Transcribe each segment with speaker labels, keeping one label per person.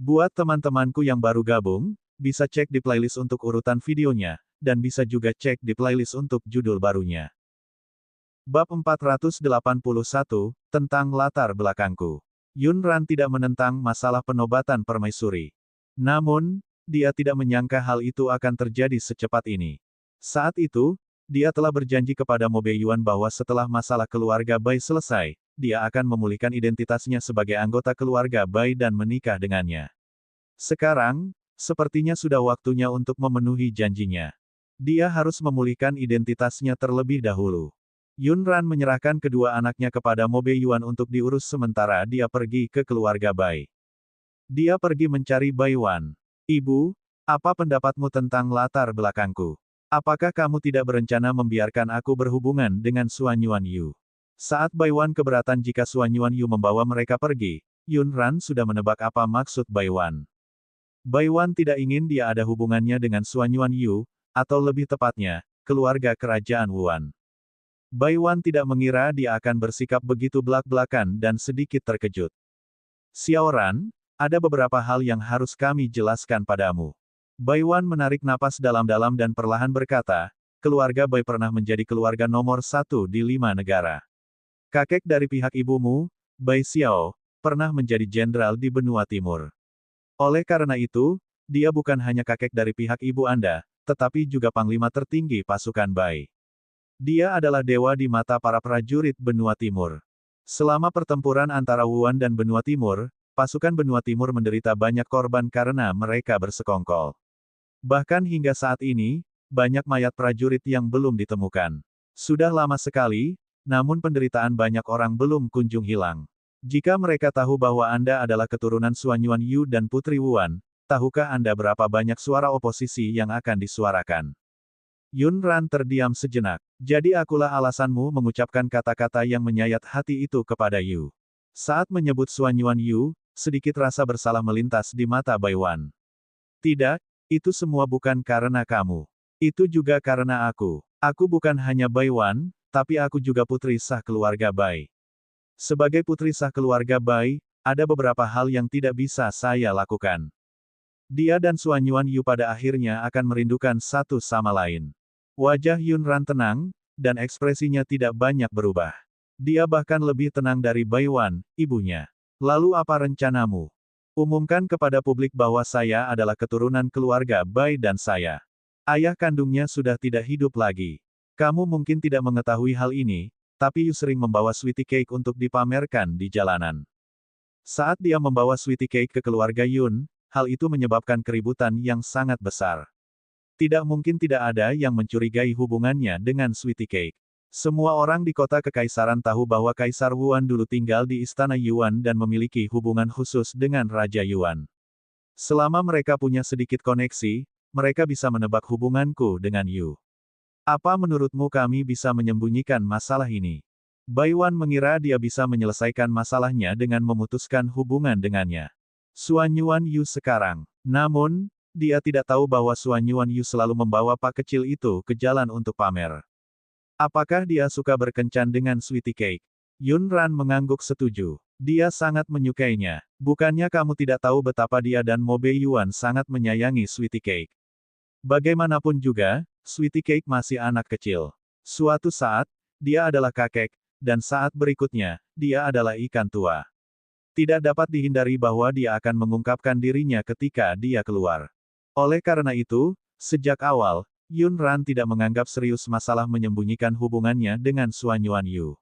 Speaker 1: Buat teman-temanku yang baru gabung, bisa cek di playlist untuk urutan videonya, dan bisa juga cek di playlist untuk judul barunya. Bab 481, tentang latar belakangku. Yunran tidak menentang masalah penobatan permaisuri. Namun, dia tidak menyangka hal itu akan terjadi secepat ini. Saat itu, dia telah berjanji kepada Mo Beiyuan bahwa setelah masalah keluarga Bai selesai, dia akan memulihkan identitasnya sebagai anggota keluarga Bai dan menikah dengannya. Sekarang, sepertinya sudah waktunya untuk memenuhi janjinya. Dia harus memulihkan identitasnya terlebih dahulu. Yunran menyerahkan kedua anaknya kepada Mo Beiyuan untuk diurus sementara dia pergi ke keluarga Bai. Dia pergi mencari Baiwan. Ibu, apa pendapatmu tentang latar belakangku? Apakah kamu tidak berencana membiarkan aku berhubungan dengan Suan Yuan Yu? Saat Baiwan keberatan jika Suan Yuan Yu membawa mereka pergi, Yunran sudah menebak apa maksud Baiwan. Baiwan tidak ingin dia ada hubungannya dengan Suan Yuan Yu, atau lebih tepatnya, keluarga kerajaan Wuan. Baiwan tidak mengira dia akan bersikap begitu belak-belakan dan sedikit terkejut. Xiaoran, ada beberapa hal yang harus kami jelaskan padamu. Baiwan menarik napas dalam-dalam dan perlahan berkata, keluarga Bai pernah menjadi keluarga nomor 1 di 5 negara. Kakek dari pihak ibumu, Bai Xiao, pernah menjadi jenderal di benua timur. Oleh karena itu, dia bukan hanya kakek dari pihak ibu Anda, tetapi juga panglima tertinggi pasukan Bai. Dia adalah dewa di mata para prajurit benua timur. Selama pertempuran antara Wuan dan benua timur, pasukan benua timur menderita banyak korban karena mereka bersekongkol. Bahkan hingga saat ini, banyak mayat prajurit yang belum ditemukan. Sudah lama sekali, namun penderitaan banyak orang belum kunjung hilang. Jika mereka tahu bahwa Anda adalah keturunan Suan Yuan Yu dan Putri Wuan, tahukah Anda berapa banyak suara oposisi yang akan disuarakan? Yunran terdiam sejenak. Jadi akulah alasanmu mengucapkan kata-kata yang menyayat hati itu kepada Yu. Saat menyebut Suan Yuan Yu, sedikit rasa bersalah melintas di mata Baiwan. Tidak, itu semua bukan karena kamu. Itu juga karena aku. Aku bukan hanya Baiwan, tapi aku juga putri sah keluarga Bai. Sebagai putri sah keluarga Bai, ada beberapa hal yang tidak bisa saya lakukan. Dia dan Suan Yuan Yu pada akhirnya akan merindukan satu sama lain. Wajah Yunran tenang, dan ekspresinya tidak banyak berubah. Dia bahkan lebih tenang dari Baiwan, ibunya. Lalu apa rencanamu? Umumkan kepada publik bahwa saya adalah keturunan keluarga Bai dan saya. Ayah kandungnya sudah tidak hidup lagi. Kamu mungkin tidak mengetahui hal ini, tapi Yu sering membawa sweetie cake untuk dipamerkan di jalanan. Saat dia membawa sweetie cake ke keluarga Yun, hal itu menyebabkan keributan yang sangat besar. Tidak mungkin tidak ada yang mencurigai hubungannya dengan sweetie cake. Semua orang di kota kekaisaran tahu bahwa Kaisar Wuan dulu tinggal di istana Yuan dan memiliki hubungan khusus dengan Raja Yuan. Selama mereka punya sedikit koneksi, mereka bisa menebak hubunganku dengan Yu. Apa menurutmu kami bisa menyembunyikan masalah ini? Baiwan mengira dia bisa menyelesaikan masalahnya dengan memutuskan hubungan dengannya. Suan Yuan Yu sekarang. Namun, dia tidak tahu bahwa Suan Yuan Yu selalu membawa pak kecil itu ke jalan untuk pamer. Apakah dia suka berkencan dengan sweetie cake? Yunran mengangguk setuju. Dia sangat menyukainya. Bukannya kamu tidak tahu betapa dia dan Mo Beiyuan sangat menyayangi sweetie cake? Bagaimanapun juga, sweetie cake masih anak kecil. Suatu saat, dia adalah kakek, dan saat berikutnya, dia adalah ikan tua. Tidak dapat dihindari bahwa dia akan mengungkapkan dirinya ketika dia keluar. Oleh karena itu, sejak awal, Yunran tidak menganggap serius masalah menyembunyikan hubungannya dengan Suan Yuan Yu.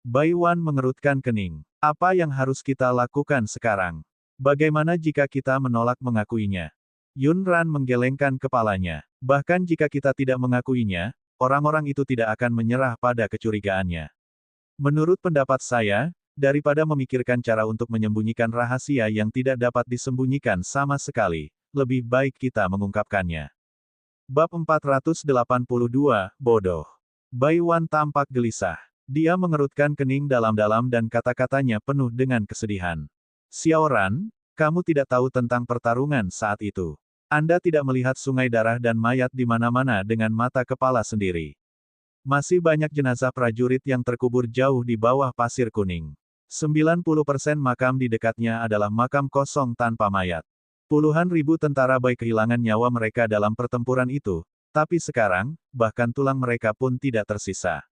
Speaker 1: Baiwan mengerutkan kening. Apa yang harus kita lakukan sekarang? Bagaimana jika kita menolak mengakuinya? Yunran menggelengkan kepalanya. Bahkan jika kita tidak mengakuinya, orang-orang itu tidak akan menyerah pada kecurigaannya. Menurut pendapat saya, daripada memikirkan cara untuk menyembunyikan rahasia yang tidak dapat disembunyikan sama sekali, lebih baik kita mengungkapkannya. Bab 482, Bodoh. Baiwan tampak gelisah. Dia mengerutkan kening dalam-dalam dan kata-katanya penuh dengan kesedihan. Xiaoran, kamu tidak tahu tentang pertarungan saat itu. Anda tidak melihat sungai darah dan mayat di mana-mana dengan mata kepala sendiri. Masih banyak jenazah prajurit yang terkubur jauh di bawah pasir kuning. 90% makam di dekatnya adalah makam kosong tanpa mayat. Puluhan ribu tentara Bai kehilangan nyawa mereka dalam pertempuran itu, tapi sekarang, bahkan tulang mereka pun tidak tersisa.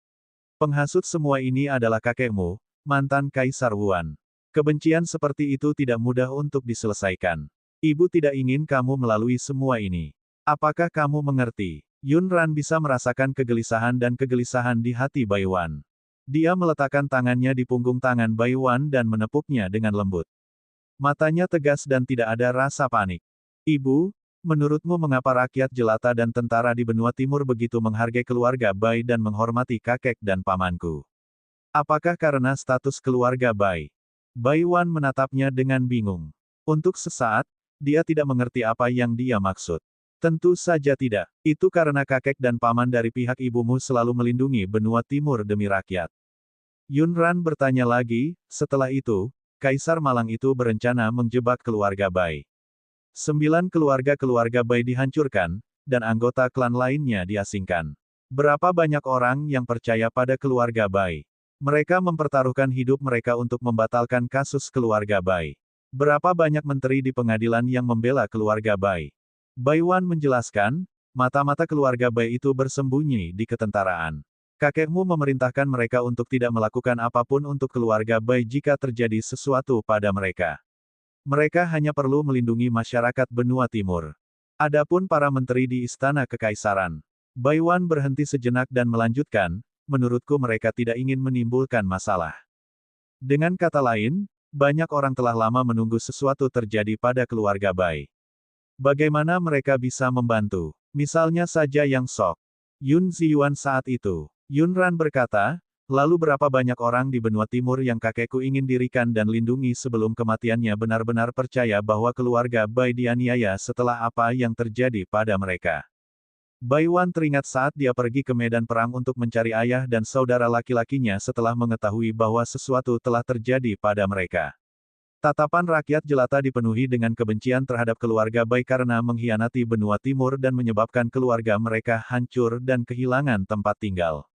Speaker 1: Penghasut semua ini adalah kakekmu, mantan Kaisar Wuan. Kebencian seperti itu tidak mudah untuk diselesaikan. Ibu tidak ingin kamu melalui semua ini. Apakah kamu mengerti? Yun Ran bisa merasakan kegelisahan dan kegelisahan di hati Bai Wan. Dia meletakkan tangannya di punggung tangan Bai Wan dan menepuknya dengan lembut. Matanya tegas dan tidak ada rasa panik. Ibu, menurutmu mengapa rakyat jelata dan tentara di benua timur begitu menghargai keluarga Bai dan menghormati kakek dan pamanku? Apakah karena status keluarga Bai? Bai Wan menatapnya dengan bingung. Untuk sesaat, dia tidak mengerti apa yang dia maksud. Tentu saja tidak. Itu karena kakek dan paman dari pihak ibumu selalu melindungi benua timur demi rakyat. Yun Ran bertanya lagi, setelah itu, Kaisar Malang itu berencana menjebak keluarga Bai. 9 keluarga Bai dihancurkan, dan anggota klan lainnya diasingkan. Berapa banyak orang yang percaya pada keluarga Bai? Mereka mempertaruhkan hidup mereka untuk membatalkan kasus keluarga Bai. Berapa banyak menteri di pengadilan yang membela keluarga Bai? Bai Wan menjelaskan, mata-mata keluarga Bai itu bersembunyi di ketentaraan. Kakekmu memerintahkan mereka untuk tidak melakukan apapun untuk keluarga Bai jika terjadi sesuatu pada mereka. Mereka hanya perlu melindungi masyarakat benua timur. Adapun para menteri di istana kekaisaran. Bai Wan berhenti sejenak dan melanjutkan, menurutku mereka tidak ingin menimbulkan masalah. Dengan kata lain, banyak orang telah lama menunggu sesuatu terjadi pada keluarga Bai. Bagaimana mereka bisa membantu? Misalnya saja Yang Sok, Yun Ziyuan saat itu. Yun Ran berkata, lalu berapa banyak orang di benua timur yang kakekku ingin dirikan dan lindungi sebelum kematiannya benar-benar percaya bahwa keluarga Bai dianiaya setelah apa yang terjadi pada mereka. Bai Wan teringat saat dia pergi ke medan perang untuk mencari ayah dan saudara laki-lakinya setelah mengetahui bahwa sesuatu telah terjadi pada mereka. Tatapan rakyat jelata dipenuhi dengan kebencian terhadap keluarga Bai karena mengkhianati benua timur dan menyebabkan keluarga mereka hancur dan kehilangan tempat tinggal.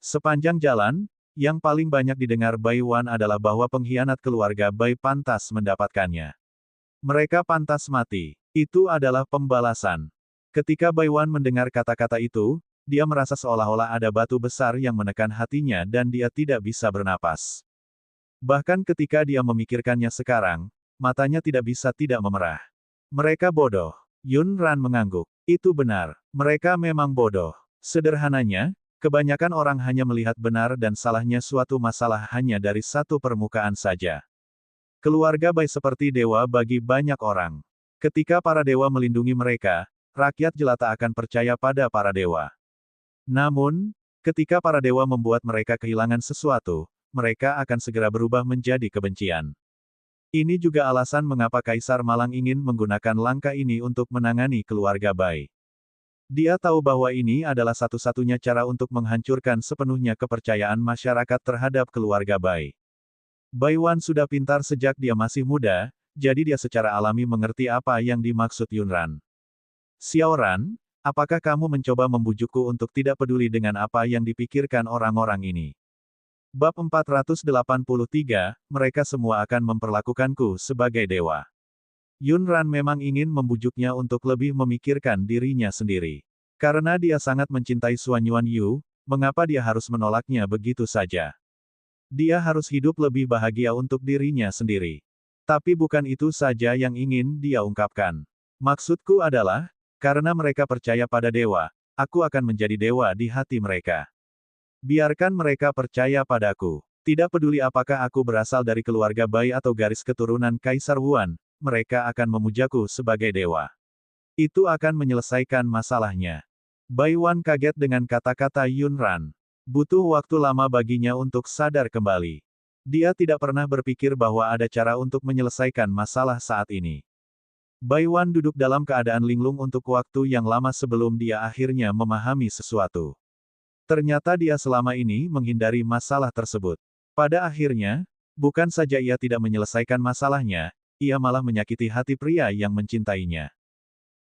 Speaker 1: Sepanjang jalan, yang paling banyak didengar Bai Wan adalah bahwa pengkhianat keluarga Bai pantas mendapatkannya. Mereka pantas mati. Itu adalah pembalasan. Ketika Bai Wan mendengar kata-kata itu, dia merasa seolah-olah ada batu besar yang menekan hatinya dan dia tidak bisa bernapas. Bahkan ketika dia memikirkannya sekarang, matanya tidak bisa tidak memerah. Mereka bodoh. Yun Ran mengangguk. Itu benar. Mereka memang bodoh. Sederhananya, kebanyakan orang hanya melihat benar dan salahnya suatu masalah hanya dari satu permukaan saja. Keluarga Bai seperti dewa bagi banyak orang. Ketika para dewa melindungi mereka, rakyat jelata akan percaya pada para dewa. Namun, ketika para dewa membuat mereka kehilangan sesuatu, mereka akan segera berubah menjadi kebencian. Ini juga alasan mengapa Kaisar Malang ingin menggunakan langkah ini untuk menangani keluarga Bai. Dia tahu bahwa ini adalah satu-satunya cara untuk menghancurkan sepenuhnya kepercayaan masyarakat terhadap keluarga Bai. Bai Wan sudah pintar sejak dia masih muda, jadi dia secara alami mengerti apa yang dimaksud Yun Ran. Xiao Ran, apakah kamu mencoba membujukku untuk tidak peduli dengan apa yang dipikirkan orang-orang ini? Bab 483, mereka semua akan memperlakukanku sebagai dewa. Yun Ran memang ingin membujuknya untuk lebih memikirkan dirinya sendiri. Karena dia sangat mencintai Xuan Yuan Yu, mengapa dia harus menolaknya begitu saja? Dia harus hidup lebih bahagia untuk dirinya sendiri. Tapi bukan itu saja yang ingin dia ungkapkan. Maksudku adalah, karena mereka percaya pada dewa, aku akan menjadi dewa di hati mereka. Biarkan mereka percaya padaku. Tidak peduli apakah aku berasal dari keluarga Bai atau garis keturunan Kaisar Wuan, mereka akan memujaku sebagai dewa. Itu akan menyelesaikan masalahnya. Bai Wan kaget dengan kata-kata Yun Ran. Butuh waktu lama baginya untuk sadar kembali. Dia tidak pernah berpikir bahwa ada cara untuk menyelesaikan masalah saat ini. Bai Wan duduk dalam keadaan linglung untuk waktu yang lama sebelum dia akhirnya memahami sesuatu. Ternyata dia selama ini menghindari masalah tersebut. Pada akhirnya, bukan saja ia tidak menyelesaikan masalahnya, ia malah menyakiti hati pria yang mencintainya.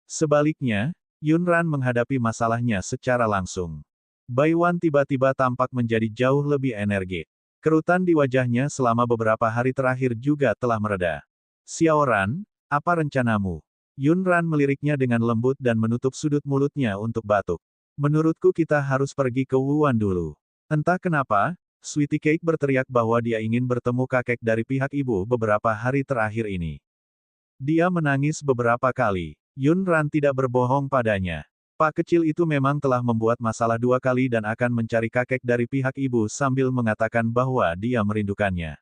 Speaker 1: Sebaliknya, Yun Ran menghadapi masalahnya secara langsung. Bai Wan tiba-tiba tampak menjadi jauh lebih energik. Kerutan di wajahnya selama beberapa hari terakhir juga telah mereda. Xiaoran, apa rencanamu? Yunran meliriknya dengan lembut dan menutup sudut mulutnya untuk batuk. Menurutku kita harus pergi ke Wuhan dulu. Entah kenapa, Sweetie Cake berteriak bahwa dia ingin bertemu kakek dari pihak ibu beberapa hari terakhir ini. Dia menangis beberapa kali. Yunran tidak berbohong padanya. Pak kecil itu memang telah membuat masalah 2 kali dan akan mencari kakek dari pihak ibu sambil mengatakan bahwa dia merindukannya.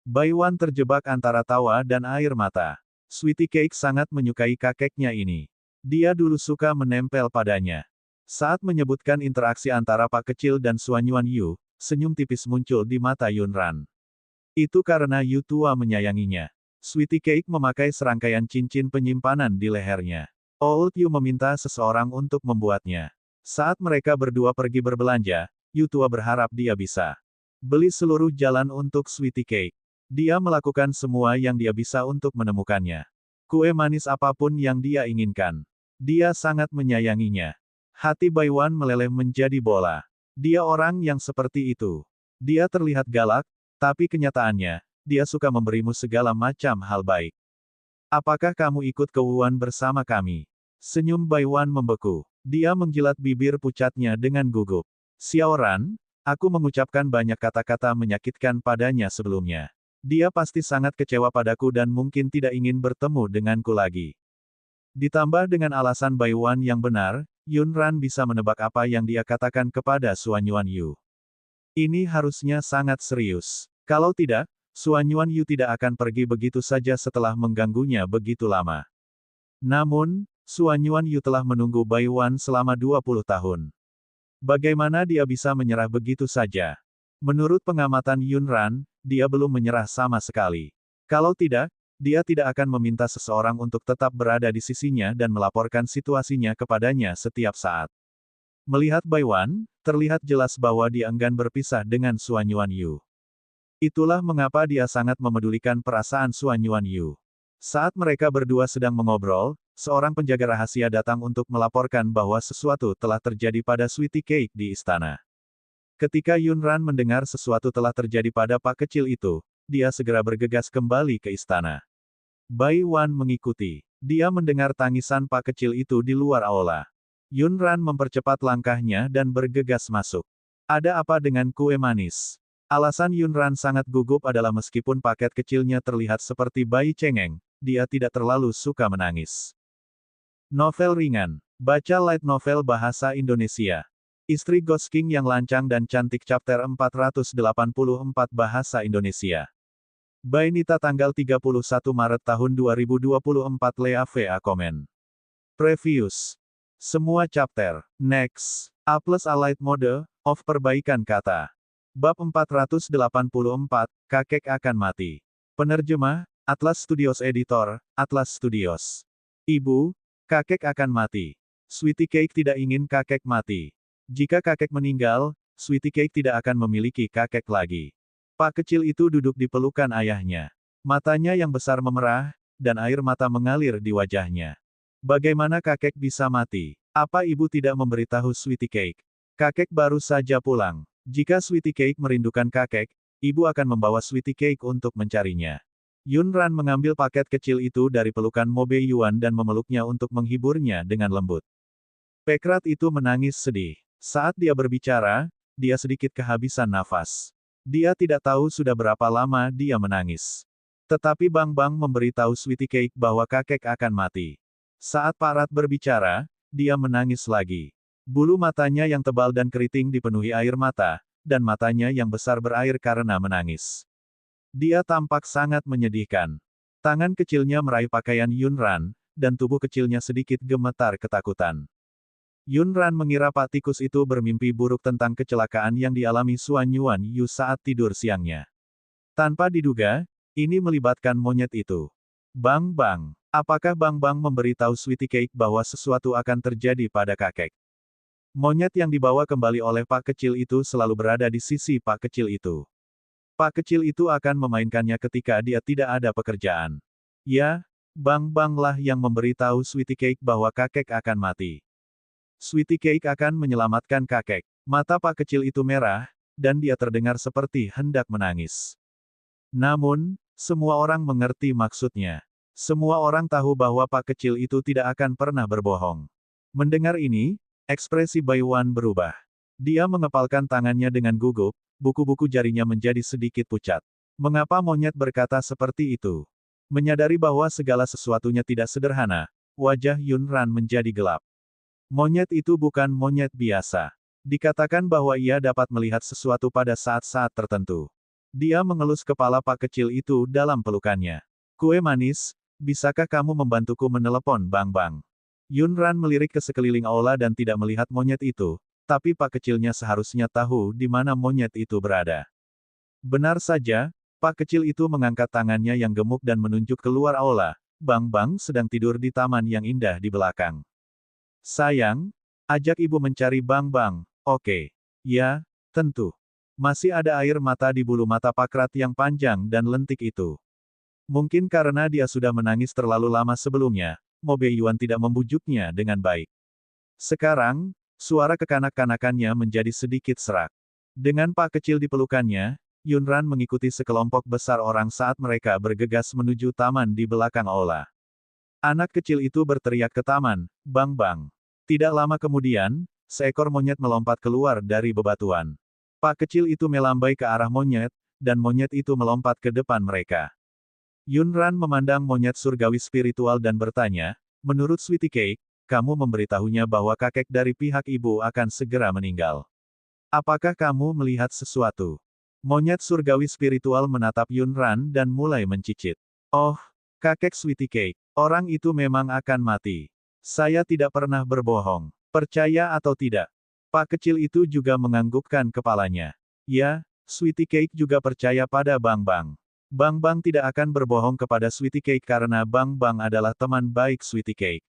Speaker 1: Baiwan terjebak antara tawa dan air mata. Sweetie Cake sangat menyukai kakeknya ini. Dia dulu suka menempel padanya. Saat menyebutkan interaksi antara Pak kecil dan Suanyuan Yu, senyum tipis muncul di mata Yunran. Itu karena Yu tua menyayanginya. Sweetie Cake memakai serangkaian cincin penyimpanan di lehernya. Old Yu meminta seseorang untuk membuatnya. Saat mereka berdua pergi berbelanja, Yu tua berharap dia bisa beli seluruh jalan untuk Sweetie Cake. Dia melakukan semua yang dia bisa untuk menemukannya. Kue manis apapun yang dia inginkan. Dia sangat menyayanginya. Hati Baiwan meleleh menjadi bola. Dia orang yang seperti itu. Dia terlihat galak, tapi kenyataannya, dia suka memberimu segala macam hal baik. Apakah kamu ikut ke Wuhan bersama kami? Senyum Baiwan membeku. Dia menjilat bibir pucatnya dengan gugup. Xiaoran, aku mengucapkan banyak kata-kata menyakitkan padanya sebelumnya. Dia pasti sangat kecewa padaku dan mungkin tidak ingin bertemu denganku lagi. Ditambah dengan alasan Baiwan yang benar, Yunran bisa menebak apa yang dia katakan kepada Suanyuan Yu. Ini harusnya sangat serius. Kalau tidak, Suanyuan Yu tidak akan pergi begitu saja setelah mengganggunya begitu lama. Namun, Suanyuan Yu telah menunggu Baiwan selama 20 tahun. Bagaimana dia bisa menyerah begitu saja? Menurut pengamatan Yunran, dia belum menyerah sama sekali. Kalau tidak, dia tidak akan meminta seseorang untuk tetap berada di sisinya dan melaporkan situasinya kepadanya setiap saat. Melihat Baiwan, terlihat jelas bahwa dia enggan berpisah dengan Suanyuan Yu. Itulah mengapa dia sangat memedulikan perasaan Suanyuan Yu. Saat mereka berdua sedang mengobrol, seorang penjaga rahasia datang untuk melaporkan bahwa sesuatu telah terjadi pada Sweetie Cake di istana. Ketika Yunran mendengar sesuatu telah terjadi pada Pak kecil itu, dia segera bergegas kembali ke istana. Baiwan mengikuti. Dia mendengar tangisan Pak kecil itu di luar aula. Yunran mempercepat langkahnya dan bergegas masuk. Ada apa dengan kue manis? Alasan Yunran sangat gugup adalah meskipun paket kecilnya terlihat seperti bayi cengeng, dia tidak terlalu suka menangis. Novel ringan. Baca light novel bahasa Indonesia. Istri Ghost King yang lancang dan cantik chapter 484 bahasa Indonesia. Bainita tanggal 31 Maret tahun 2024 Lea VA komen. Previous. Semua chapter. Next. A+ light mode, of perbaikan kata. Bab 484, Kakek akan mati. Penerjemah, Atlas Studios Editor, Atlas Studios. Ibu, kakek akan mati. Sweetie Cake tidak ingin kakek mati. Jika kakek meninggal, Sweetie Cake tidak akan memiliki kakek lagi. Pak kecil itu duduk di pelukan ayahnya. Matanya yang besar memerah, dan air mata mengalir di wajahnya. Bagaimana kakek bisa mati? Apa ibu tidak memberitahu Sweetie Cake? Kakek baru saja pulang. Jika Sweetie Cake merindukan kakek, ibu akan membawa Sweetie Cake untuk mencarinya. Yunran mengambil paket kecil itu dari pelukan Mo Beiyuan dan memeluknya untuk menghiburnya dengan lembut. Pekrat itu menangis sedih. Saat dia berbicara, dia sedikit kehabisan nafas. Dia tidak tahu sudah berapa lama dia menangis. Tetapi Bang Bang memberitahu Sweetie Cake bahwa kakek akan mati. Saat Pak Rat berbicara, dia menangis lagi. Bulu matanya yang tebal dan keriting dipenuhi air mata, dan matanya yang besar berair karena menangis. Dia tampak sangat menyedihkan. Tangan kecilnya meraih pakaian Yunran, dan tubuh kecilnya sedikit gemetar ketakutan. Yunran mengira Pak Tikus itu bermimpi buruk tentang kecelakaan yang dialami Suanyuan Yu saat tidur siangnya. Tanpa diduga, ini melibatkan monyet itu. Bang Bang, apakah Bang Bang memberitahu Sweetie Cake bahwa sesuatu akan terjadi pada kakek? Monyet yang dibawa kembali oleh Pak kecil itu selalu berada di sisi Pak kecil itu. Pak kecil itu akan memainkannya ketika dia tidak ada pekerjaan. Ya, Bang Banglah yang memberitahu Sweetie Cake bahwa kakek akan mati. Sweetie Cake akan menyelamatkan kakek. Mata Pak kecil itu merah, dan dia terdengar seperti hendak menangis. Namun, semua orang mengerti maksudnya. Semua orang tahu bahwa Pak kecil itu tidak akan pernah berbohong. Mendengar ini, ekspresi Baiwan berubah. Dia mengepalkan tangannya dengan gugup, buku-buku jarinya menjadi sedikit pucat. Mengapa monyet berkata seperti itu? Menyadari bahwa segala sesuatunya tidak sederhana, wajah Yunran menjadi gelap. Monyet itu bukan monyet biasa. Dikatakan bahwa ia dapat melihat sesuatu pada saat-saat tertentu. Dia mengelus kepala Pak kecil itu dalam pelukannya. Kue manis, bisakah kamu membantuku menelepon Bang Bang? Yunran melirik ke sekeliling aula dan tidak melihat monyet itu, tapi Pak kecilnya seharusnya tahu di mana monyet itu berada. Benar saja, Pak kecil itu mengangkat tangannya yang gemuk dan menunjuk keluar aula. Bang Bang sedang tidur di taman yang indah di belakang. Sayang, ajak ibu mencari Bang Bang. Oke. Ya, tentu. Masih ada air mata di bulu mata Pakrat yang panjang dan lentik itu. Mungkin karena dia sudah menangis terlalu lama sebelumnya, Mo Beiyuan tidak membujuknya dengan baik. Sekarang, suara kekanak-kanakannya menjadi sedikit serak. Dengan Pak kecil di pelukannya, Yunran mengikuti sekelompok besar orang saat mereka bergegas menuju taman di belakang aula. Anak kecil itu berteriak ke taman, Bang Bang. Tidak lama kemudian, seekor monyet melompat keluar dari bebatuan. Pak kecil itu melambai ke arah monyet, dan monyet itu melompat ke depan mereka. Yunran memandang monyet surgawi spiritual dan bertanya, menurut Sweetie Cake, kamu memberitahunya bahwa kakek dari pihak ibu akan segera meninggal. Apakah kamu melihat sesuatu? Monyet surgawi spiritual menatap Yunran dan mulai mencicit. Oh, kakek Sweetie Cake, orang itu memang akan mati. Saya tidak pernah berbohong. Percaya atau tidak? Pak kecil itu juga menganggukkan kepalanya. Ya, Sweetie Cake juga percaya pada Bang Bang. Bang Bang tidak akan berbohong kepada Sweetie Cake karena Bang Bang adalah teman baik Sweetie Cake.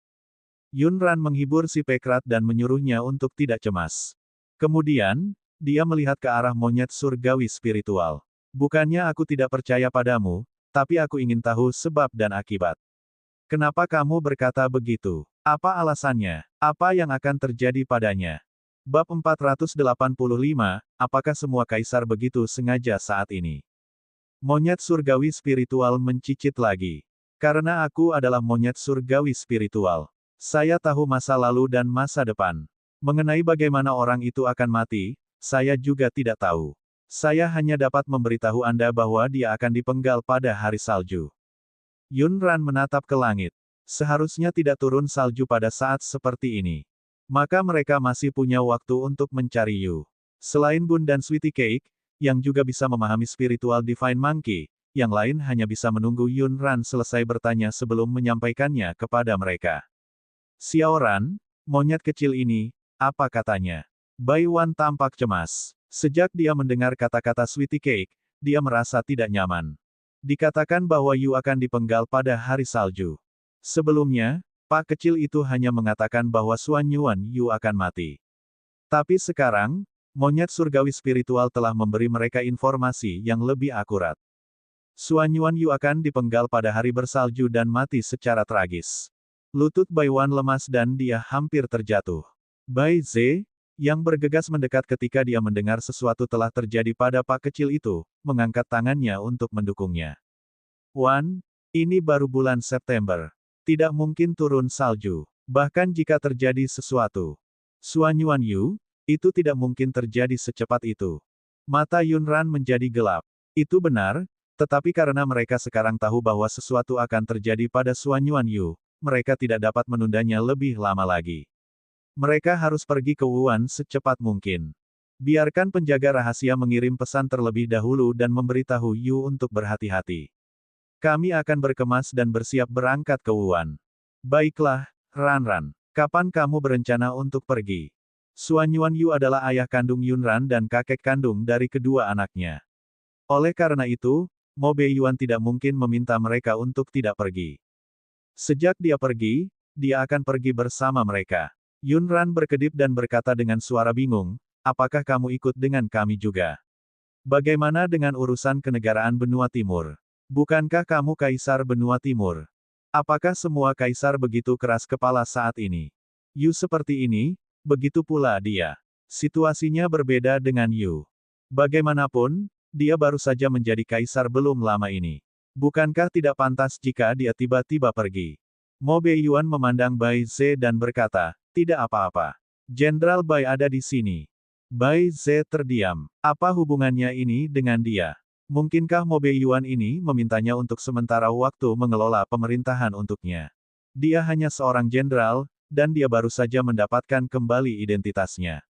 Speaker 1: Yunran menghibur si Pekrat dan menyuruhnya untuk tidak cemas. Kemudian, dia melihat ke arah monyet surgawi spiritual. Bukannya aku tidak percaya padamu, tapi aku ingin tahu sebab dan akibat. Kenapa kamu berkata begitu? Apa alasannya? Apa yang akan terjadi padanya? Bab 485, apakah semua kaisar begitu sengaja saat ini? Monyet surgawi spiritual mencicit lagi. Karena aku adalah monyet surgawi spiritual. Saya tahu masa lalu dan masa depan. Mengenai bagaimana orang itu akan mati, saya juga tidak tahu. Saya hanya dapat memberitahu Anda bahwa dia akan dipenggal pada hari salju. Yunran menatap ke langit. Seharusnya tidak turun salju pada saat seperti ini. Maka mereka masih punya waktu untuk mencari Yu. Selain Bun dan Sweetie Cake, yang juga bisa memahami spiritual Divine Monkey, yang lain hanya bisa menunggu Yunran selesai bertanya sebelum menyampaikannya kepada mereka. Xiaoran, monyet kecil ini, apa katanya? Baiwan tampak cemas. Sejak dia mendengar kata-kata Sweetie Cake, dia merasa tidak nyaman. Dikatakan bahwa Yu akan dipenggal pada hari salju. Sebelumnya, Pak kecil itu hanya mengatakan bahwa Xuan Yuan Yu akan mati. Tapi sekarang, monyet surgawi spiritual telah memberi mereka informasi yang lebih akurat. Xuan Yuan Yu akan dipenggal pada hari bersalju dan mati secara tragis. Lutut Baiwan lemas dan dia hampir terjatuh. Bai Ze, yang bergegas mendekat ketika dia mendengar sesuatu telah terjadi pada Pak kecil itu, mengangkat tangannya untuk mendukungnya. Wan, ini baru bulan September. Tidak mungkin turun salju. Bahkan jika terjadi sesuatu. Xuan Yuan Yu, itu tidak mungkin terjadi secepat itu. Mata Yunran menjadi gelap. Itu benar, tetapi karena mereka sekarang tahu bahwa sesuatu akan terjadi pada Xuan Yuan Yu, mereka tidak dapat menundanya lebih lama lagi. Mereka harus pergi ke Wuhan secepat mungkin. Biarkan penjaga rahasia mengirim pesan terlebih dahulu dan memberitahu Yu untuk berhati-hati. Kami akan berkemas dan bersiap berangkat ke Wuhan. Baiklah, Ran. Kapan kamu berencana untuk pergi? Xuan Yuan Yu adalah ayah kandung Yunran dan kakek kandung dari kedua anaknya. Oleh karena itu, Mo Beiyuan tidak mungkin meminta mereka untuk tidak pergi. Sejak dia pergi, dia akan pergi bersama mereka. Yunran berkedip dan berkata dengan suara bingung, apakah kamu ikut dengan kami juga? Bagaimana dengan urusan kenegaraan benua timur? Bukankah kamu kaisar benua timur? Apakah semua kaisar begitu keras kepala saat ini? Yu seperti ini, begitu pula dia. Situasinya berbeda dengan Yu. Bagaimanapun, dia baru saja menjadi kaisar belum lama ini. Bukankah tidak pantas jika dia tiba-tiba pergi? Mo Beiyuan memandang Bai Ze dan berkata, tidak apa-apa. Jenderal Bai ada di sini. Bai Ze terdiam. Apa hubungannya ini dengan dia? Mungkinkah Mo Beiyuan ini memintanya untuk sementara waktu mengelola pemerintahan untuknya? Dia hanya seorang jenderal, dan dia baru saja mendapatkan kembali identitasnya.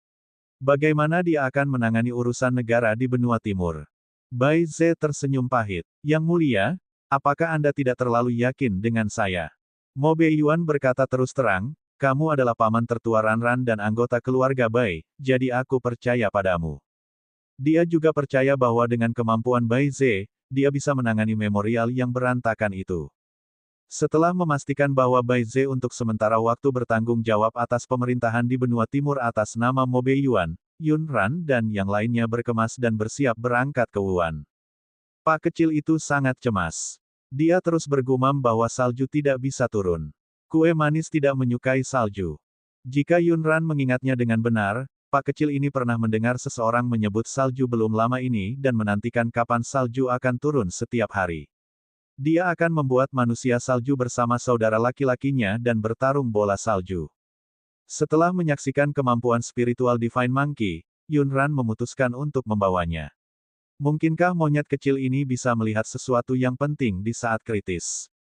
Speaker 1: Bagaimana dia akan menangani urusan negara di benua timur? Bai Ze tersenyum pahit. Yang mulia, apakah Anda tidak terlalu yakin dengan saya? Mo Beiyuan berkata terus terang, kamu adalah paman tertua Ranran dan anggota keluarga Bai, jadi aku percaya padamu. Dia juga percaya bahwa dengan kemampuan Bai Ze, dia bisa menangani memorial yang berantakan itu. Setelah memastikan bahwa Bai Ze untuk sementara waktu bertanggung jawab atas pemerintahan di benua timur atas nama Mo Beiyuan, Yun Ran dan yang lainnya berkemas dan bersiap berangkat ke Wuhan. Pak kecil itu sangat cemas. Dia terus bergumam bahwa salju tidak bisa turun. Kue manis tidak menyukai salju. Jika Yun Ran mengingatnya dengan benar, Pak kecil ini pernah mendengar seseorang menyebut salju belum lama ini dan menantikan kapan salju akan turun setiap hari. Dia akan membuat manusia salju bersama saudara laki-lakinya dan bertarung bola salju. Setelah menyaksikan kemampuan spiritual Divine Monkey, Yun Ran memutuskan untuk membawanya. Mungkinkah monyet kecil ini bisa melihat sesuatu yang penting di saat kritis?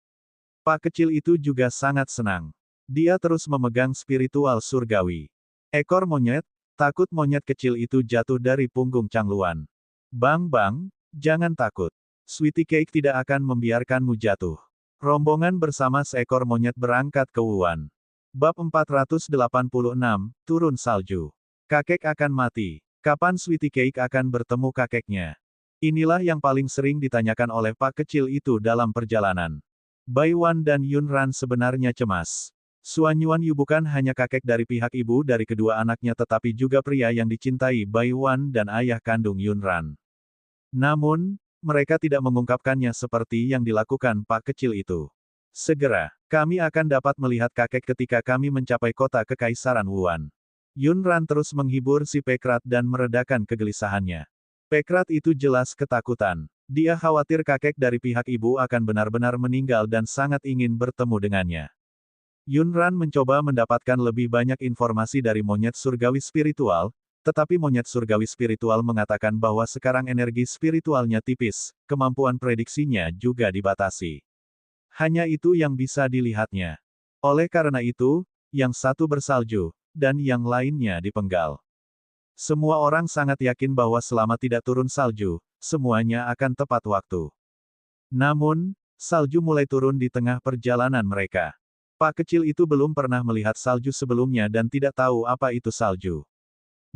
Speaker 1: Pak kecil itu juga sangat senang. Dia terus memegang spiritual surgawi. Ekor monyet, takut monyet kecil itu jatuh dari punggung Changluan. Bang bang, jangan takut. Sweetie Cake tidak akan membiarkanmu jatuh. Rombongan bersama seekor monyet berangkat ke Wuhan. Bab 486, Turun Salju. Kakek akan mati. Kapan Sweetie Cake akan bertemu kakeknya? Inilah yang paling sering ditanyakan oleh Pak kecil itu dalam perjalanan. Bai Wan dan Yun Ran sebenarnya cemas. Suan Yuan Yu bukan hanya kakek dari pihak ibu dari kedua anaknya tetapi juga pria yang dicintai Bai Wan dan ayah kandung Yun Ran. Namun, mereka tidak mengungkapkannya seperti yang dilakukan Pak kecil itu. Segera, kami akan dapat melihat kakek ketika kami mencapai kota kekaisaran Wuhan. Yun Ran terus menghibur si Pekrat dan meredakan kegelisahannya. Pekrat itu jelas ketakutan. Dia khawatir kakek dari pihak ibu akan benar-benar meninggal dan sangat ingin bertemu dengannya. Yun Ran mencoba mendapatkan lebih banyak informasi dari monyet surgawi spiritual, tetapi monyet surgawi spiritual mengatakan bahwa sekarang energi spiritualnya tipis, kemampuan prediksinya juga dibatasi. Hanya itu yang bisa dilihatnya. Oleh karena itu, yang satu bersalju, dan yang lainnya dipenggal. Semua orang sangat yakin bahwa selama tidak turun salju, semuanya akan tepat waktu. Namun, salju mulai turun di tengah perjalanan mereka. Pak kecil itu belum pernah melihat salju sebelumnya dan tidak tahu apa itu salju.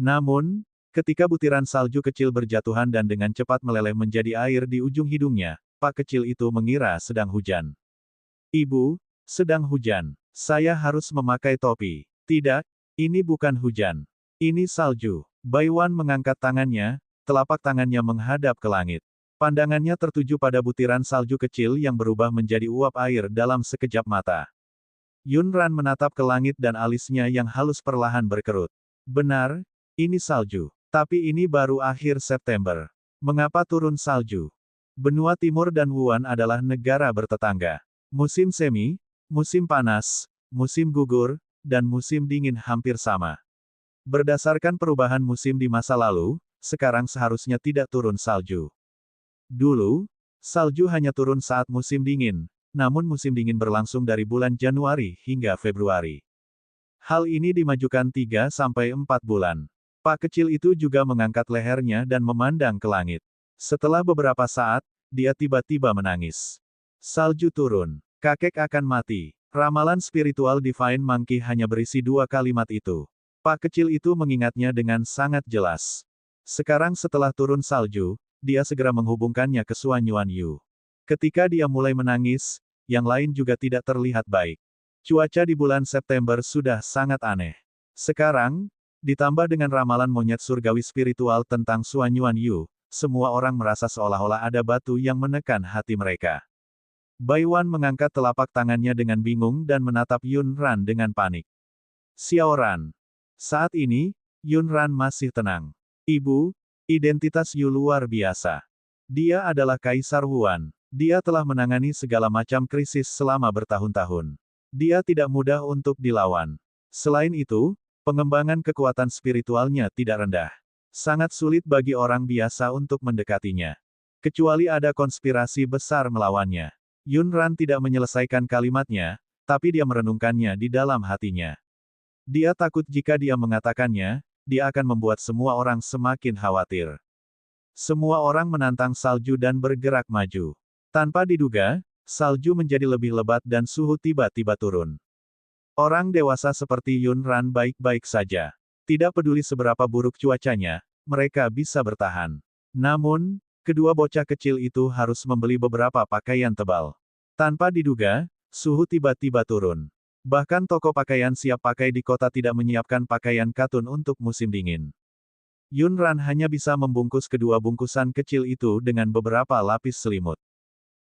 Speaker 1: Namun, ketika butiran salju kecil berjatuhan dan dengan cepat meleleh menjadi air di ujung hidungnya, Pak kecil itu mengira sedang hujan. Ibu, sedang hujan. Saya harus memakai topi. Tidak, ini bukan hujan. Ini salju. Bai Wan mengangkat tangannya, telapak tangannya menghadap ke langit. Pandangannya tertuju pada butiran salju kecil yang berubah menjadi uap air dalam sekejap mata. Yun Ran menatap ke langit dan alisnya yang halus perlahan berkerut. Benar, ini salju. Tapi ini baru akhir September. Mengapa turun salju? Benua Timur dan Wuhan adalah negara bertetangga. Musim semi, musim panas, musim gugur, dan musim dingin hampir sama. Berdasarkan perubahan musim di masa lalu, sekarang seharusnya tidak turun salju. Dulu, salju hanya turun saat musim dingin, namun musim dingin berlangsung dari bulan Januari hingga Februari. Hal ini dimajukan 3-4 bulan. Pak kecil itu juga mengangkat lehernya dan memandang ke langit. Setelah beberapa saat, dia tiba-tiba menangis. Salju turun. Kakek akan mati. Ramalan spiritual Divine Monkey hanya berisi 2 kalimat itu. Pak kecil itu mengingatnya dengan sangat jelas. Sekarang setelah turun salju, dia segera menghubungkannya ke Suan Yuan Yu. Ketika dia mulai menangis, yang lain juga tidak terlihat baik. Cuaca di bulan September sudah sangat aneh. Sekarang, ditambah dengan ramalan monyet surgawi spiritual tentang Suan Yuan Yu, semua orang merasa seolah-olah ada batu yang menekan hati mereka. Bai Wan mengangkat telapak tangannya dengan bingung dan menatap Yun Ran dengan panik. Xiao Ran. Saat ini, Yun Ran masih tenang. Ibu, Identitas Yu luar biasa. Dia adalah Kaisar Wuan. Dia telah menangani segala macam krisis selama bertahun-tahun. Dia tidak mudah untuk dilawan. Selain itu, pengembangan kekuatan spiritualnya tidak rendah. Sangat sulit bagi orang biasa untuk mendekatinya. Kecuali ada konspirasi besar melawannya. Yunran tidak menyelesaikan kalimatnya, tapi dia merenungkannya di dalam hatinya. Dia takut jika dia mengatakannya, dia akan membuat semua orang semakin khawatir. Semua orang menantang salju dan bergerak maju. Tanpa diduga, salju menjadi lebih lebat dan suhu tiba-tiba turun. Orang dewasa seperti Yunran baik-baik saja. Tidak peduli seberapa buruk cuacanya, mereka bisa bertahan. Namun, kedua bocah kecil itu harus membeli beberapa pakaian tebal. Tanpa diduga, suhu tiba-tiba turun. Bahkan toko pakaian siap pakai di kota tidak menyiapkan pakaian katun untuk musim dingin. Yunran hanya bisa membungkus kedua bungkusan kecil itu dengan beberapa lapis selimut.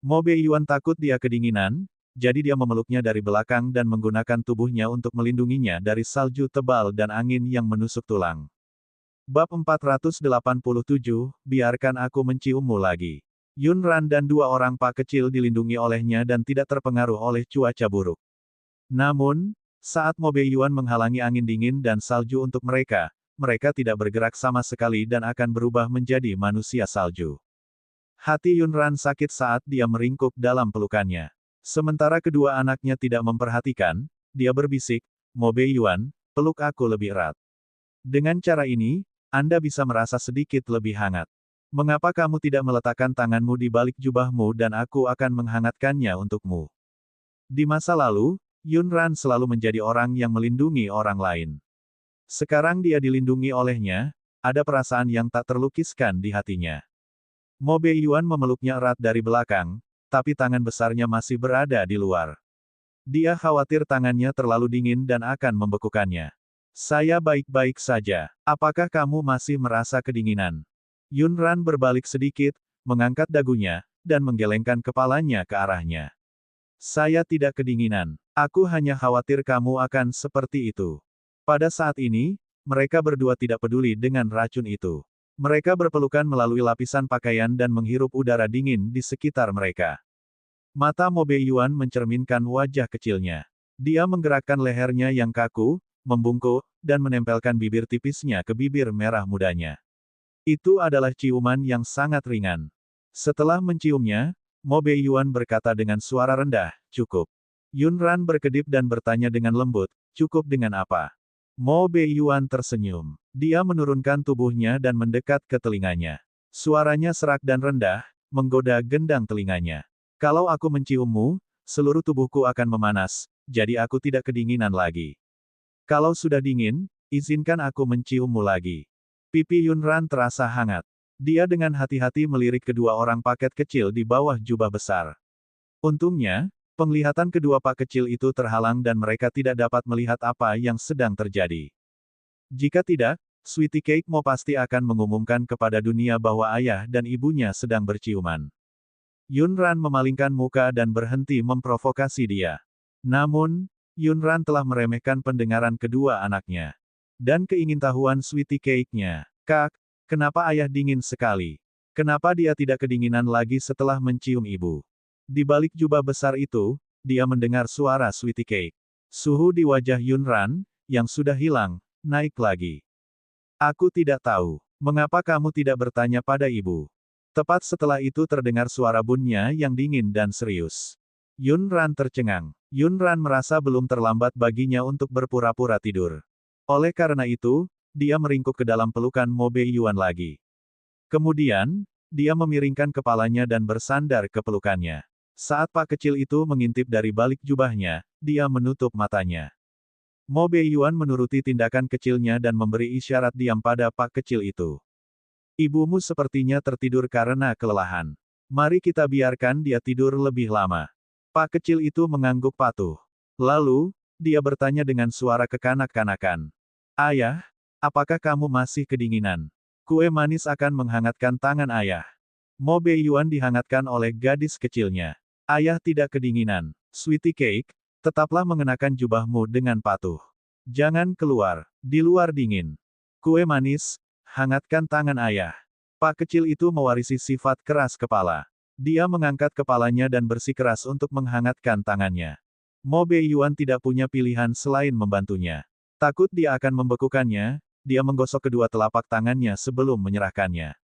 Speaker 1: Mo Beiyuan takut dia kedinginan, jadi dia memeluknya dari belakang dan menggunakan tubuhnya untuk melindunginya dari salju tebal dan angin yang menusuk tulang. Bab 487, biarkan aku menciummu lagi. Yunran dan dua orang pak kecil dilindungi olehnya dan tidak terpengaruh oleh cuaca buruk. Namun, saat Mo Beiyuan menghalangi angin dingin dan salju untuk mereka, mereka tidak bergerak sama sekali dan akan berubah menjadi manusia salju. Hati Yunran sakit saat dia meringkuk dalam pelukannya. Sementara kedua anaknya tidak memperhatikan, dia berbisik, Mo Beiyuan, peluk aku lebih erat. Dengan cara ini, Anda bisa merasa sedikit lebih hangat. Mengapa kamu tidak meletakkan tanganmu di balik jubahmu dan aku akan menghangatkannya untukmu? Di masa lalu, Yunran selalu menjadi orang yang melindungi orang lain. Sekarang dia dilindungi olehnya, ada perasaan yang tak terlukiskan di hatinya. Mo Beiyuan memeluknya erat dari belakang, tapi tangan besarnya masih berada di luar. Dia khawatir tangannya terlalu dingin dan akan membekukannya. Saya baik-baik saja. Apakah kamu masih merasa kedinginan? Yunran berbalik sedikit, mengangkat dagunya, dan menggelengkan kepalanya ke arahnya. Saya tidak kedinginan. Aku hanya khawatir kamu akan seperti itu. Pada saat ini, mereka berdua tidak peduli dengan racun itu. Mereka berpelukan melalui lapisan pakaian dan menghirup udara dingin di sekitar mereka. Mata Mo Beiyuan mencerminkan wajah kecilnya. Dia menggerakkan lehernya yang kaku, membungkuk, dan menempelkan bibir tipisnya ke bibir merah mudanya. Itu adalah ciuman yang sangat ringan. Setelah menciumnya, Mo Beiyuan berkata dengan suara rendah, "Cukup." Yunran berkedip dan bertanya dengan lembut, "Cukup dengan apa?" Mo Beiyuan tersenyum. Dia menurunkan tubuhnya dan mendekat ke telinganya. Suaranya serak dan rendah, menggoda gendang telinganya. "Kalau aku menciummu, seluruh tubuhku akan memanas, jadi aku tidak kedinginan lagi. Kalau sudah dingin, izinkan aku menciummu lagi." Pipi Yunran terasa hangat. Dia dengan hati-hati melirik kedua orang paket kecil di bawah jubah besar. Untungnya, penglihatan kedua pak kecil itu terhalang dan mereka tidak dapat melihat apa yang sedang terjadi. Jika tidak, Sweetie Cake Mo pasti akan mengumumkan kepada dunia bahwa ayah dan ibunya sedang berciuman. Yunran memalingkan muka dan berhenti memprovokasi dia. Namun, Yunran telah meremehkan pendengaran kedua anaknya. Dan keingintahuan Sweetie Cake-nya. "Kak, kenapa ayah dingin sekali? Kenapa dia tidak kedinginan lagi setelah mencium ibu?" Di balik jubah besar itu, dia mendengar suara Sweetie Cake. Suhu di wajah Yunran, yang sudah hilang, naik lagi. "Aku tidak tahu. Mengapa kamu tidak bertanya pada ibu?" Tepat setelah itu terdengar suara bunnya yang dingin dan serius. Yunran tercengang. Yunran merasa belum terlambat baginya untuk berpura-pura tidur. Oleh karena itu, dia meringkuk ke dalam pelukan Mo Beiyuan lagi. Kemudian, dia memiringkan kepalanya dan bersandar ke pelukannya. Saat pak kecil itu mengintip dari balik jubahnya, dia menutup matanya. Mo Beiyuan menuruti tindakan kecilnya dan memberi isyarat diam pada pak kecil itu. "Ibumu sepertinya tertidur karena kelelahan. Mari kita biarkan dia tidur lebih lama." Pak kecil itu mengangguk patuh. Lalu, dia bertanya dengan suara kekanak-kanakan. "Ayah, apakah kamu masih kedinginan? Kue manis akan menghangatkan tangan ayah." Mo Beiyuan dihangatkan oleh gadis kecilnya. "Ayah tidak kedinginan. Sweetie Cake, tetaplah mengenakan jubahmu dengan patuh. Jangan keluar. Di luar dingin. Kue manis, Hangatkan tangan ayah. Pak kecil itu mewarisi sifat keras kepala. Dia mengangkat kepalanya dan bersikeras untuk menghangatkan tangannya. Mo Beiyuan tidak punya pilihan selain membantunya. Takut dia akan membekukannya, dia menggosok kedua telapak tangannya sebelum menyerahkannya.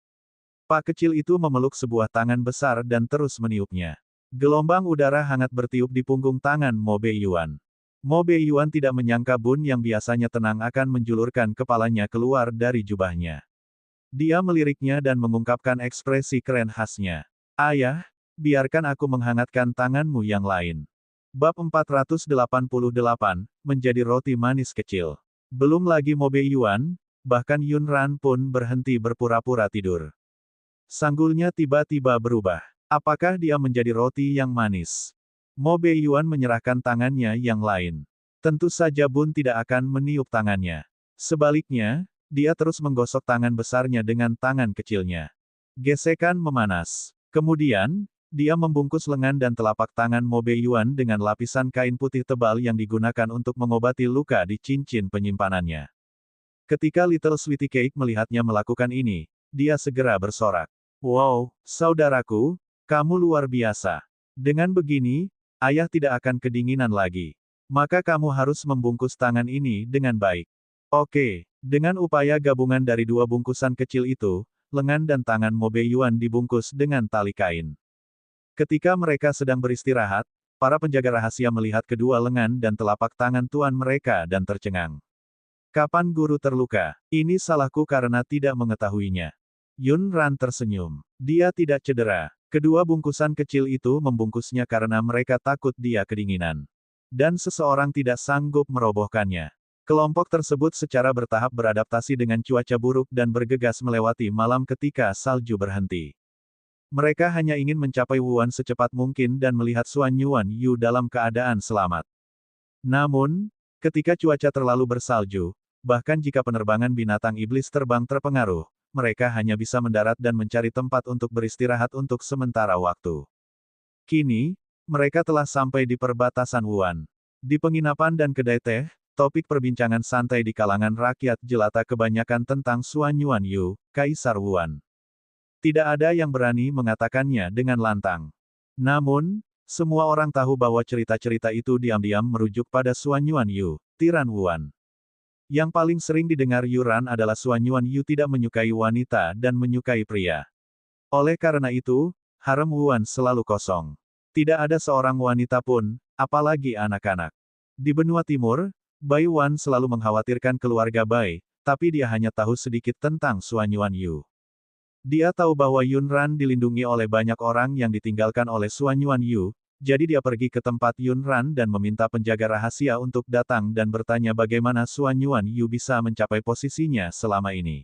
Speaker 1: Pak kecil itu memeluk sebuah tangan besar dan terus meniupnya. Gelombang udara hangat bertiup di punggung tangan Mo Beiyuan. Mo Beiyuan tidak menyangka Bun yang biasanya tenang akan menjulurkan kepalanya keluar dari jubahnya. Dia meliriknya dan mengungkapkan ekspresi keren khasnya. Ayah, biarkan aku menghangatkan tanganmu yang lain. Bab 488, menjadi roti manis kecil. Belum lagi Mo Beiyuan, bahkan Yun Ran pun berhenti berpura-pura tidur. Sanggulnya tiba-tiba berubah. Apakah dia menjadi roti yang manis? Mo Beiyuan menyerahkan tangannya yang lain. Tentu saja Bun tidak akan meniup tangannya. Sebaliknya, dia terus menggosok tangan besarnya dengan tangan kecilnya. Gesekan memanas. Kemudian, dia membungkus lengan dan telapak tangan Mo Beiyuan dengan lapisan kain putih tebal yang digunakan untuk mengobati luka di cincin penyimpanannya. Ketika Little Sweetie Cake melihatnya melakukan ini, dia segera bersorak. Wow, saudaraku, kamu luar biasa. Dengan begini, ayah tidak akan kedinginan lagi. Maka kamu harus membungkus tangan ini dengan baik. Oke, dengan upaya gabungan dari dua bungkusan kecil itu, lengan dan tangan Mo Beiyuan dibungkus dengan tali kain. Ketika mereka sedang beristirahat, para penjaga rahasia melihat kedua lengan dan telapak tangan tuan mereka dan tercengang. Kapan guru terluka? Ini salahku karena tidak mengetahuinya. Yun Ran tersenyum. Dia tidak cedera. Kedua bungkusan kecil itu membungkusnya karena mereka takut dia kedinginan. Dan seseorang tidak sanggup merobohkannya. Kelompok tersebut secara bertahap beradaptasi dengan cuaca buruk dan bergegas melewati malam ketika salju berhenti. Mereka hanya ingin mencapai Wuan secepat mungkin dan melihat Xuan Yuan Yu dalam keadaan selamat. Namun, ketika cuaca terlalu bersalju, bahkan jika penerbangan binatang iblis terbang terpengaruh, mereka hanya bisa mendarat dan mencari tempat untuk beristirahat untuk sementara waktu. Kini, mereka telah sampai di perbatasan Wuan. Di penginapan dan kedai teh, topik perbincangan santai di kalangan rakyat jelata kebanyakan tentang Xuan Yuan Yu, Kaisar Wuan. Tidak ada yang berani mengatakannya dengan lantang. Namun, semua orang tahu bahwa cerita-cerita itu diam-diam merujuk pada Xuan Yuan Yu, tiran Wuan. Yang paling sering didengar Yuran adalah Xuan Yuan Yu tidak menyukai wanita dan menyukai pria. Oleh karena itu, harem Wuan selalu kosong. Tidak ada seorang wanita pun, apalagi anak-anak. Di benua timur, Bai Wan selalu mengkhawatirkan keluarga Bai, tapi dia hanya tahu sedikit tentang Xuan Yuan Yu. Dia tahu bahwa Yun Ran dilindungi oleh banyak orang yang ditinggalkan oleh Xuan Yuan Yu, jadi dia pergi ke tempat Yun Ran dan meminta penjaga rahasia untuk datang dan bertanya bagaimana Xuan Yuan Yu bisa mencapai posisinya selama ini.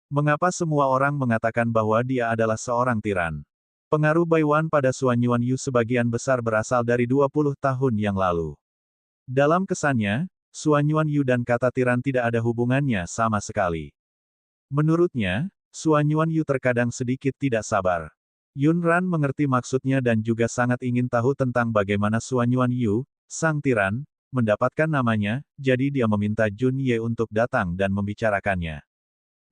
Speaker 1: Mengapa semua orang mengatakan bahwa dia adalah seorang tiran? Pengaruh Bai Wan pada Xuan Yuan Yu sebagian besar berasal dari 20 tahun yang lalu. Dalam kesannya, Xuan Yuan Yu dan kata tiran tidak ada hubungannya sama sekali. Menurutnya, Xuan Yuan Yu terkadang sedikit tidak sabar. Yun Ran mengerti maksudnya dan juga sangat ingin tahu tentang bagaimana Xuan Yuan Yu, sang tiran, mendapatkan namanya, jadi dia meminta Jun Ye untuk datang dan membicarakannya.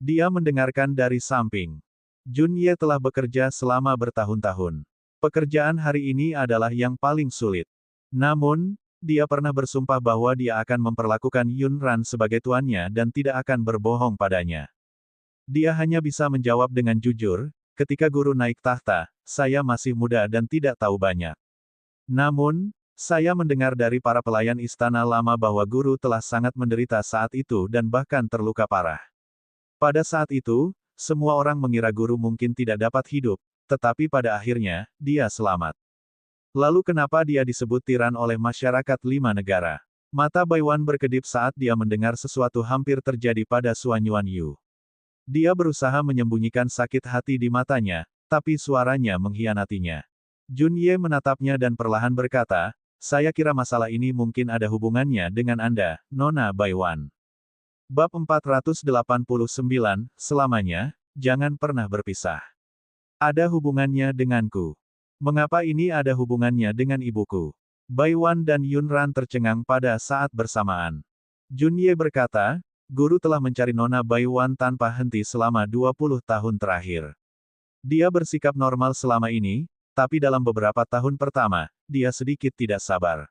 Speaker 1: Dia mendengarkan dari samping. Jun Ye telah bekerja selama bertahun-tahun. Pekerjaan hari ini adalah yang paling sulit. Namun, dia pernah bersumpah bahwa dia akan memperlakukan Yun Ran sebagai tuannya dan tidak akan berbohong padanya. Dia hanya bisa menjawab dengan jujur, ketika guru naik tahta, saya masih muda dan tidak tahu banyak. Namun, saya mendengar dari para pelayan istana lama bahwa guru telah sangat menderita saat itu dan bahkan terluka parah. Pada saat itu, semua orang mengira guru mungkin tidak dapat hidup, tetapi pada akhirnya, dia selamat. Lalu kenapa dia disebut tiran oleh masyarakat 5 negara? Mata Bai Wan berkedip saat dia mendengar sesuatu hampir terjadi pada Xuan Yuan Yu. Dia berusaha menyembunyikan sakit hati di matanya, tapi suaranya mengkhianatinya. Jun Ye menatapnya dan perlahan berkata, saya kira masalah ini mungkin ada hubungannya dengan Anda, Nona Bai Wan. Bab 489, selamanya, jangan pernah berpisah. Ada hubungannya denganku. Mengapa ini ada hubungannya dengan ibuku? Bai Wan dan Yun Ran tercengang pada saat bersamaan. Jun Ye berkata, Guru telah mencari Nona Baiwan tanpa henti selama 20 tahun terakhir. Dia bersikap normal selama ini, tapi dalam beberapa tahun pertama, dia sedikit tidak sabar.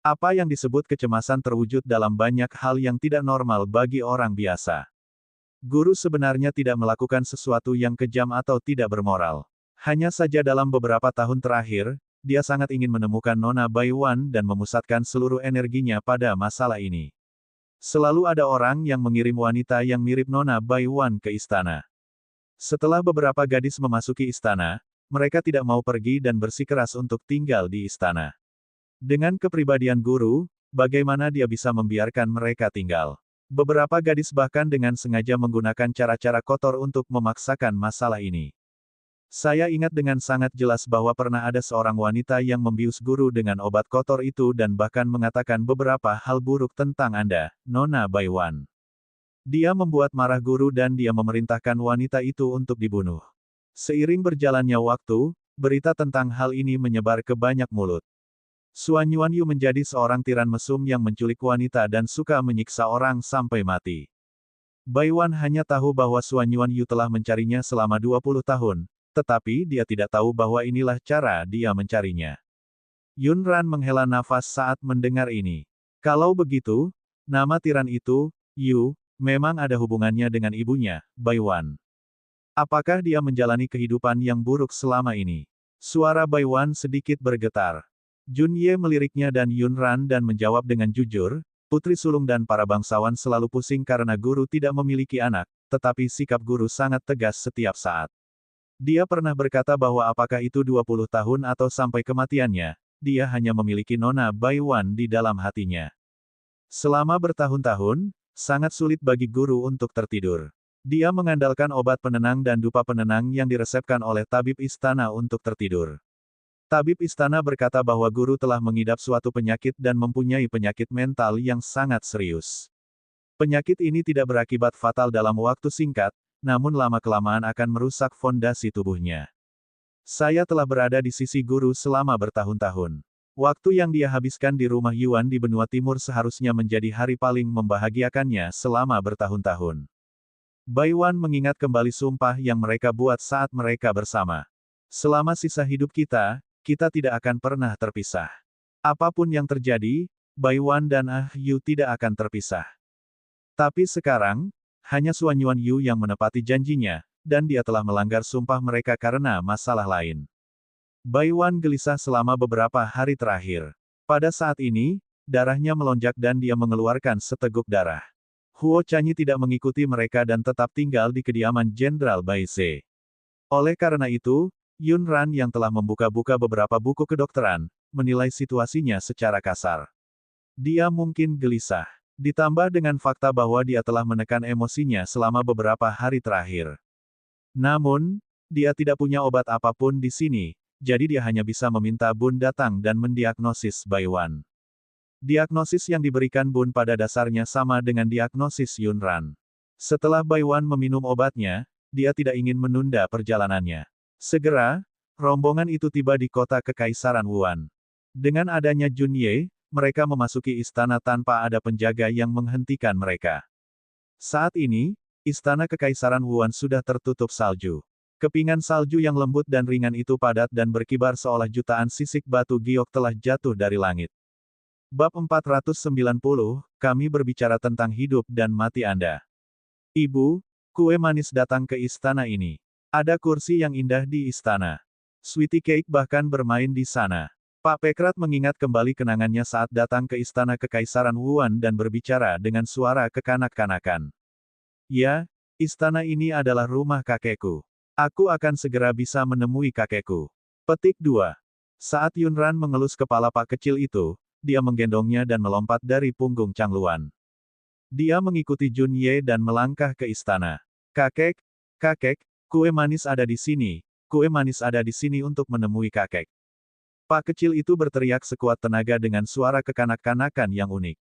Speaker 1: Apa yang disebut kecemasan terwujud dalam banyak hal yang tidak normal bagi orang biasa. Guru sebenarnya tidak melakukan sesuatu yang kejam atau tidak bermoral. Hanya saja dalam beberapa tahun terakhir, dia sangat ingin menemukan Nona Baiwan dan memusatkan seluruh energinya pada masalah ini. Selalu ada orang yang mengirim wanita yang mirip Nona Baiwan ke istana. Setelah beberapa gadis memasuki istana, mereka tidak mau pergi dan bersikeras untuk tinggal di istana. Dengan kepribadian guru, bagaimana dia bisa membiarkan mereka tinggal? Beberapa gadis bahkan dengan sengaja menggunakan cara-cara kotor untuk memaksakan masalah ini. Saya ingat dengan sangat jelas bahwa pernah ada seorang wanita yang membius guru dengan obat kotor itu dan bahkan mengatakan beberapa hal buruk tentang Anda, Nona Baiwan. Dia membuat marah guru dan dia memerintahkan wanita itu untuk dibunuh. Seiring berjalannya waktu, berita tentang hal ini menyebar ke banyak mulut. Suan Yuanyu menjadi seorang tiran mesum yang menculik wanita dan suka menyiksa orang sampai mati. Baiwan hanya tahu bahwa Suan Yuanyu telah mencarinya selama 20 tahun, tetapi dia tidak tahu bahwa inilah cara dia mencarinya. Yunran menghela nafas saat mendengar ini. Kalau begitu, nama tiran itu, Yu, memang ada hubungannya dengan ibunya, Baiwan. Apakah dia menjalani kehidupan yang buruk selama ini? Suara Baiwan sedikit bergetar. Jun Ye meliriknya dan Yunran dan menjawab dengan jujur, putri sulung dan para bangsawan selalu pusing karena guru tidak memiliki anak, tetapi sikap guru sangat tegas setiap saat. Dia pernah berkata bahwa apakah itu 20 tahun atau sampai kematiannya, dia hanya memiliki Nona Baiwan di dalam hatinya. Selama bertahun-tahun, sangat sulit bagi guru untuk tertidur. Dia mengandalkan obat penenang dan dupa penenang yang diresepkan oleh tabib istana untuk tertidur. Tabib istana berkata bahwa guru telah mengidap suatu penyakit dan mempunyai penyakit mental yang sangat serius. Penyakit ini tidak berakibat fatal dalam waktu singkat, namun lama-kelamaan akan merusak fondasi tubuhnya. Saya telah berada di sisi guru selama bertahun-tahun. Waktu yang dia habiskan di rumah Yuan di benua timur seharusnya menjadi hari paling membahagiakannya selama bertahun-tahun. Baiwan mengingat kembali sumpah yang mereka buat saat mereka bersama. Selama sisa hidup kita, kita tidak akan pernah terpisah. Apapun yang terjadi, Baiwan dan Yu tidak akan terpisah. Tapi sekarang, hanya Suan Yuanyu yang menepati janjinya, dan dia telah melanggar sumpah mereka karena masalah lain. Baiwan gelisah selama beberapa hari terakhir. Pada saat ini, darahnya melonjak dan dia mengeluarkan seteguk darah. Huo Chanyi tidak mengikuti mereka dan tetap tinggal di kediaman Jenderal Bai Ze. Oleh karena itu, Yunran yang telah membuka-buka beberapa buku kedokteran, menilai situasinya secara kasar. Dia mungkin gelisah. Ditambah dengan fakta bahwa dia telah menekan emosinya selama beberapa hari terakhir. Namun, dia tidak punya obat apapun di sini, jadi dia hanya bisa meminta Bun datang dan mendiagnosis Baiwan. Diagnosis yang diberikan Bun pada dasarnya sama dengan diagnosis Yunran. Setelah Baiwan meminum obatnya, dia tidak ingin menunda perjalanannya. Segera, rombongan itu tiba di kota Kekaisaran Wuan. Dengan adanya Jun Ye, mereka memasuki istana tanpa ada penjaga yang menghentikan mereka. Saat ini, istana Kekaisaran Wuan sudah tertutup salju. Kepingan salju yang lembut dan ringan itu padat dan berkibar seolah jutaan sisik batu giok telah jatuh dari langit. Bab 490, kami berbicara tentang hidup dan mati Anda. Ibu, kue manis datang ke istana ini. Ada kursi yang indah di istana. Sweetie cake bahkan bermain di sana. Pak Pekrat mengingat kembali kenangannya saat datang ke istana Kekaisaran Wuan dan berbicara dengan suara kekanak-kanakan. Ya, istana ini adalah rumah kakekku. Aku akan segera bisa menemui kakekku. Petik 2. Saat Yunran mengelus kepala pak kecil itu, dia menggendongnya dan melompat dari punggung Changluan. Dia mengikuti Jun Ye dan melangkah ke istana. Kakek, kakek, kue manis ada di sini, kue manis ada di sini untuk menemui kakek. Pak kecil itu berteriak sekuat tenaga dengan suara kekanak-kanakan yang unik.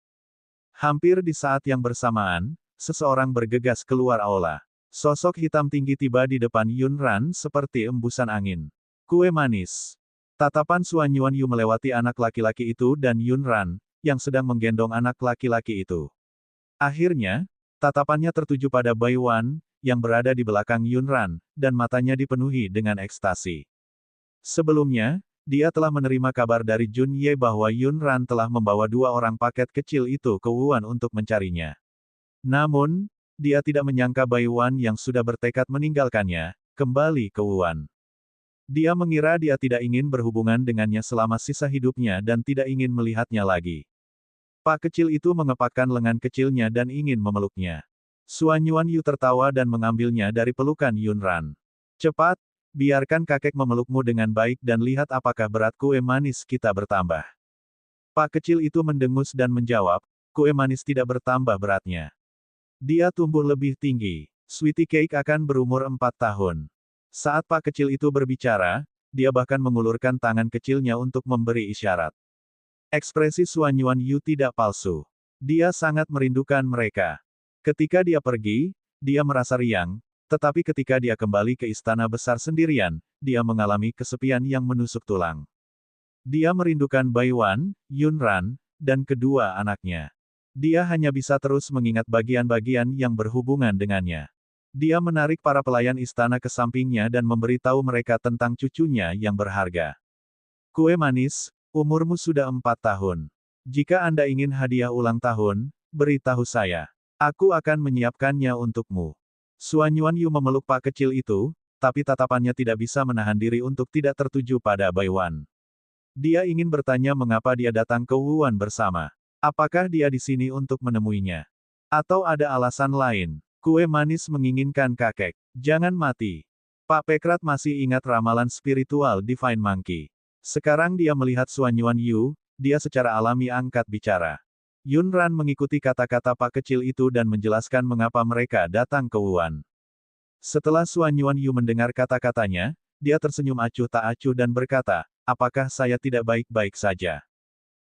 Speaker 1: Hampir di saat yang bersamaan, seseorang bergegas keluar aula. Sosok hitam tinggi tiba di depan Yunran seperti embusan angin. Kue manis. Tatapan Suan Yuanyu melewati anak laki-laki itu dan Yunran, yang sedang menggendong anak laki-laki itu. Akhirnya, Tatapannya tertuju pada Baiwan, yang berada di belakang Yunran, dan matanya dipenuhi dengan ekstasi. Sebelumnya, dia telah menerima kabar dari Jun Ye bahwa Yunran telah membawa 2 orang paket kecil itu ke Wuan untuk mencarinya. Namun, dia tidak menyangka Baiwan yang sudah bertekad meninggalkannya, kembali ke Wuan. Dia mengira dia tidak ingin berhubungan dengannya selama sisa hidupnya dan tidak ingin melihatnya lagi. Pak kecil itu mengepakkan lengan kecilnya dan ingin memeluknya. Suan Yuanyu tertawa dan mengambilnya dari pelukan Yunran. Cepat, biarkan kakek memelukmu dengan baik dan lihat apakah berat kue manis kita bertambah. Pak kecil itu mendengus dan menjawab, kue manis tidak bertambah beratnya. Dia tumbuh lebih tinggi. Sweetie Cake akan berumur 4 tahun. Saat Pak kecil itu berbicara, dia bahkan mengulurkan tangan kecilnya untuk memberi isyarat. Ekspresi Suan Yuanyu tidak palsu. Dia sangat merindukan mereka. Ketika dia pergi, dia merasa riang, tetapi ketika dia kembali ke istana besar sendirian, dia mengalami kesepian yang menusuk tulang. Dia merindukan Baiwan, Yunran, dan kedua anaknya. Dia hanya bisa terus mengingat bagian-bagian yang berhubungan dengannya. Dia menarik para pelayan istana ke sampingnya dan memberitahu mereka tentang cucunya yang berharga. Kue manis, umurmu sudah 4 tahun. Jika Anda ingin hadiah ulang tahun, beritahu saya. Aku akan menyiapkannya untukmu. Suan Yuanyu memeluk Pak kecil itu, tapi tatapannya tidak bisa menahan diri untuk tidak tertuju pada Baiwan. Dia ingin bertanya mengapa dia datang ke Wuan bersama. Apakah dia di sini untuk menemuinya? Atau ada alasan lain? Kue manis menginginkan kakek. Jangan mati. Pak Pekrat masih ingat ramalan spiritual Divine Monkey. Sekarang dia melihat Suan Yuanyu, dia secara alami angkat bicara. Yunran mengikuti kata-kata Pak kecil itu dan menjelaskan mengapa mereka datang ke Wuan. Setelah Suan Yuanyu mendengar kata-katanya, dia tersenyum acuh tak acuh dan berkata, apakah saya tidak baik-baik saja?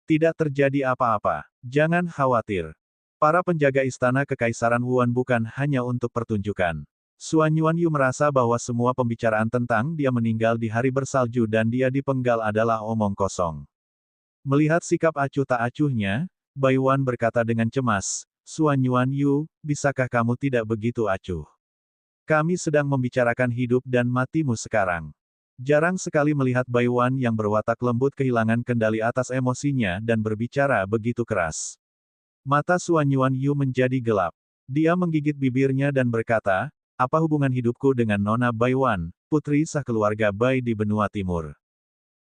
Speaker 1: Tidak terjadi apa-apa. Jangan khawatir. Para penjaga istana kekaisaran Wuan bukan hanya untuk pertunjukan. Suan Yuanyu merasa bahwa semua pembicaraan tentang dia meninggal di hari bersalju dan dia dipenggal adalah omong kosong. Melihat sikap acuh tak acuhnya, Baiwan berkata dengan cemas, Suan Yuanyu, bisakah kamu tidak begitu acuh? Kami sedang membicarakan hidup dan matimu sekarang. Jarang sekali melihat Baiwan yang berwatak lembut kehilangan kendali atas emosinya dan berbicara begitu keras. Mata Suan Yuanyu menjadi gelap. Dia menggigit bibirnya dan berkata, apa hubungan hidupku dengan Nona Baiwan, putri sah keluarga Bai di benua timur?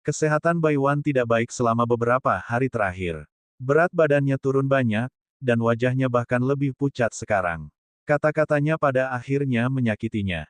Speaker 1: Kesehatan Baiwan tidak baik selama beberapa hari terakhir. Berat badannya turun banyak, dan wajahnya bahkan lebih pucat sekarang. Kata-katanya pada akhirnya menyakitinya.